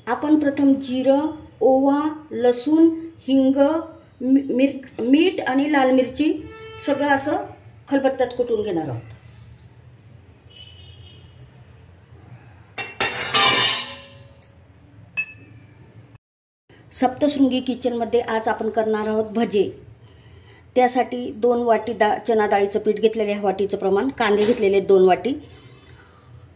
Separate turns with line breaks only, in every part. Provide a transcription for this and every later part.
आपण प्रथम जिरं, ओवा, लसूण, हिंग, मीठ आणि लाल मिरची सगळं असं खलबत्त्यात कुटून घेणार आहोत. सप्तशृंगी किचनमध्ये आज आपण करणार आहोत भजे. त्यासाठी 2 वाटी चना डाळीचं पीठ घेतलेले, ह्या वाटीचं प्रमाण. कांदे घेतलेले 2 वाटी,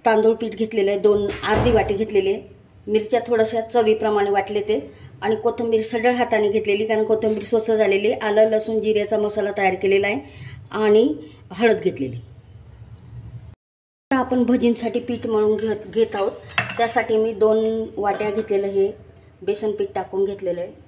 तांदूळ पीठ घेतलेले अर्धी वाटी घेतलेले, मिरच्या थोड्याशा चवीप्रमाणे वाटले ते, आणि कोथिंबीर सढळ हाताने घेतलेली कारण कोथिंबीर स्वस्त झालेली. आलं लसूण जिऱ्याचा मसाला तयार केलेला आहे आणि हळद घेतलेली. आता आपण भजींसाठी पीठ मळून घेत आहोत. त्यासाठी मी 2 वाट्या घेतलेलं हे बेसन पीठ टाकून घेतलेलं आहे.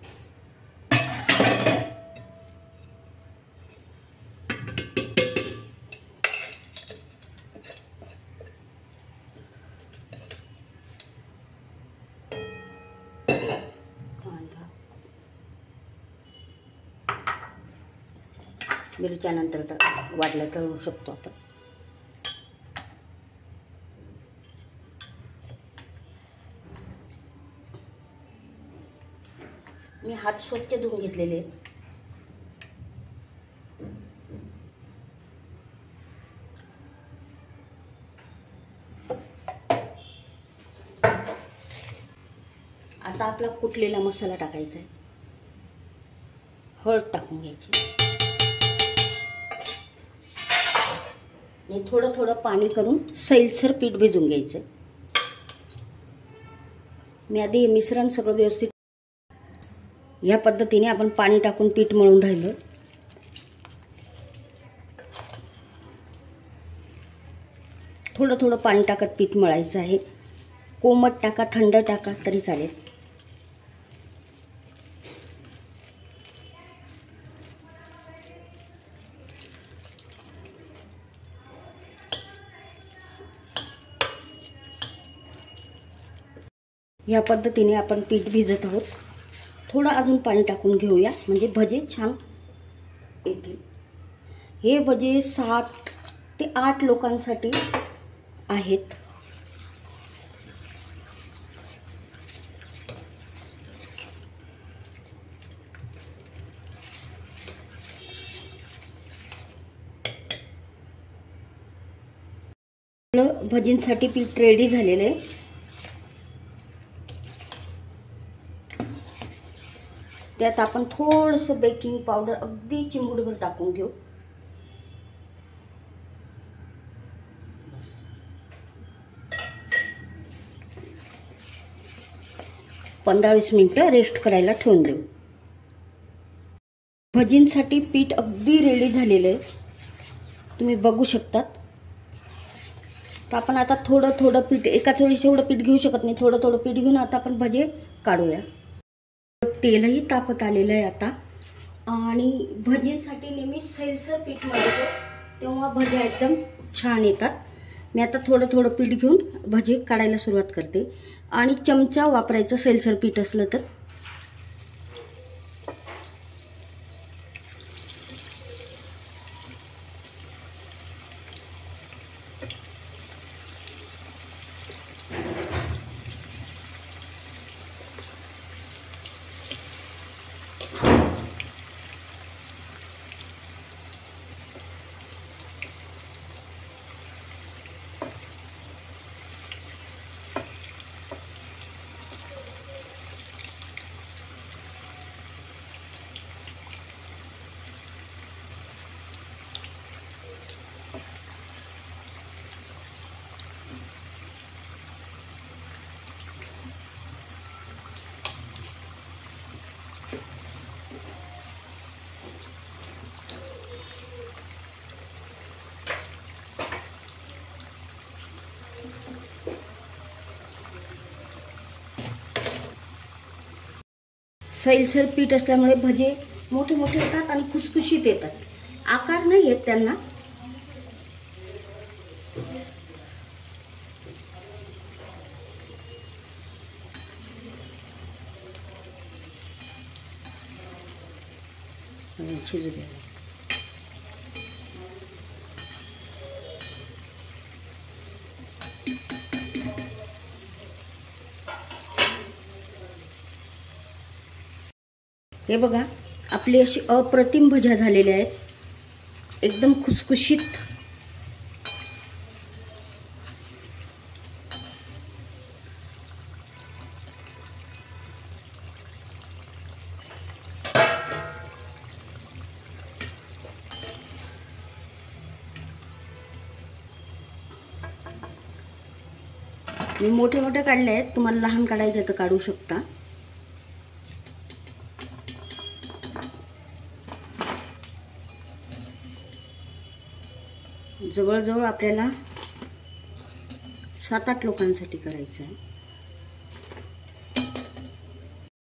मिरच्यानंतर वाटलं तळू शकतो आपण. मी हात स्वच्छ धुवून घेतलेले. आता आपला कुटलेला मसाला टाकायचा आहे. हळद टाकून घ्यायची आणि थोडं थोडं पाणी करून सैलसर पीठ भिजवून घ्यायचं. मी आधी हे मिश्रण सगळं व्यवस्थित या पद्धतीने आपण पाणी टाकून पीठ मळून राहिलं. थोडं थोडं पाणी टाकत पीठ मळायचं आहे. कोमट टाका, थंड टाका तरी चालेल. या पद्धतीने आपण पीठ भिजत आहोत. थोडं अजून पाणी टाकून घेऊया म्हणजे भजे छान येतील. हे भजे 7 ते 8 लोकांसाठी आहेत. भजींसाठी पीठ रेडी झालेलं आहे. त्यात आपण थोडंसं बेकिंग पावडर अगदी चिमूटभर टाकून घेऊ. पंधरा 20 मिनिटं रेस्ट करायला ठेवून देऊ. भजींसाठी पीठ अगदी रेडी झालेलं आहे, तुम्ही बघू शकतात. तर आपण आता थोडं थोडं पीठ, एकाच वेळी एवढं पीठ घेऊ शकत नाही, थोडं थोडं पीठ घेऊन आता आपण भजे काढूया. तेलही तापत आलेलं आहे आता. आणि भजींसाठी नेहमी सैलसर पीठ मळतो तेव्हा भज्या एकदम छान येतात. मी आता थोडं थोडं पीठ घेऊन भजी काढायला सुरुवात करते. आणि चमचा वापरायचं सैलसर पीठ असलं तर. सैलसर पीठ असल्यामुळे भजे मोठे मोठे येतात आणि खुसखुशीत येतात. आकार नाही येत त्यांना. शिजू द्या. हे बघा, आपली अशी अप्रतिम भज्या झालेल्या आहेत, एकदम खुसखुशीत. मी मोठे मोठे काढले आहेत, तुम्हाला लहान काढायचे तर काढू शकता. जवळजवळ आपल्याला 7-8 लोकांसाठी करायचं आहे.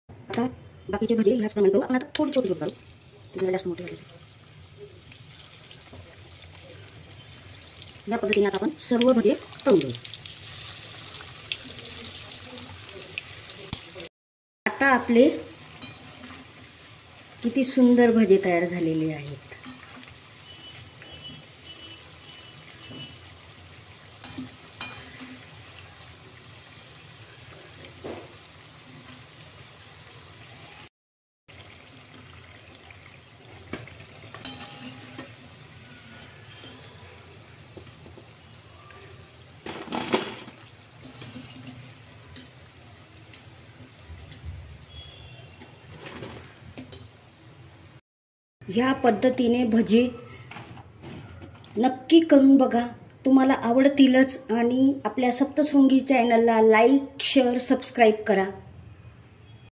आता बाकीचे भजे ह्याचप्रमाणे करू. आपण आता थोडी छोटी करू, तिथे जास्त मोठे झाले. या पद्धतीने आता आपण सर्व भजे तळून घेऊ. आता आपले किती सुंदर भजे तयार झालेले आहेत. ह्या पद्धतीने भजे नक्की करून बघा, तुम्हाला आवडतीलच. आणि आपल्या सप्तशृंगी चॅनलला लाईक, शेअर, सबस्क्राईब करा.